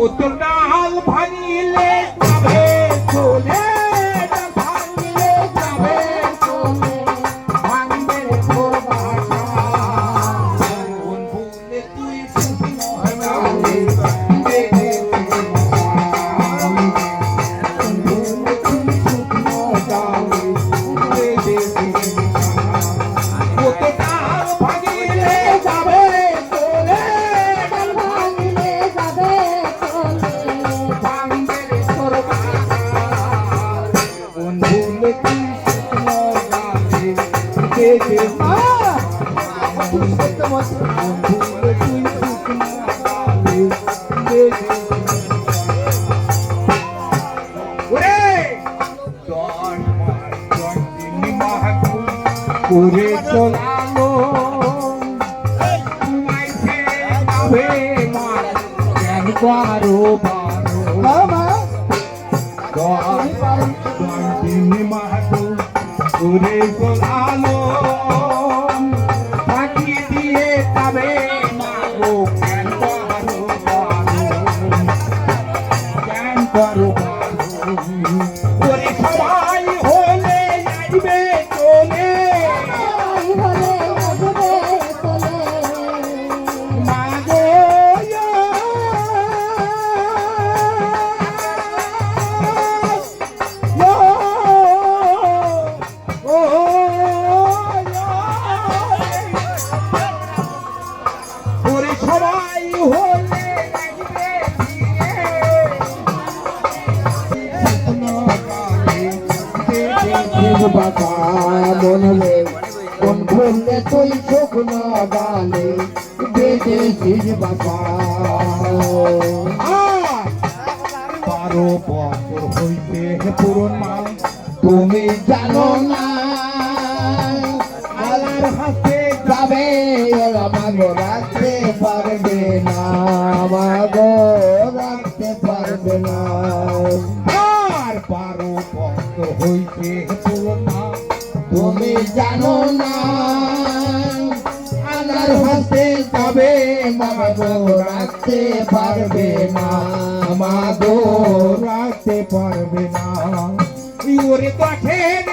ও তোর ডাল ভাঙিলে যাবে চলে, ডাল ভাঙিলে যাবে চলে, ভাঙবে তোর বাসা। কোন ভুলে তুই শুকনো ডালে বেঁধে করে চলালো বারো করে চলালো ফাঁকি দিয়ে যাবে মাগো কেন বারো কেন বারো করে সবাই হলে আসবে চলে বাবা মনলে কোন ভুললে তুই শুকনো গালে বেঁধেছিস বাবা। বারো বছর হইতে পুরন মাল তুমি জানো না আলার হাতে যাবে আমাগো রাখতে পারবে না, আমাগো রাখতে পারবে না। আর বারো বছর হইতে পুরন মাল তুমি জানো না আনার হাতে যাবে মাগো রাখতে পারবে না, মাগো রাখতে পারবে না। ওরে কাঠের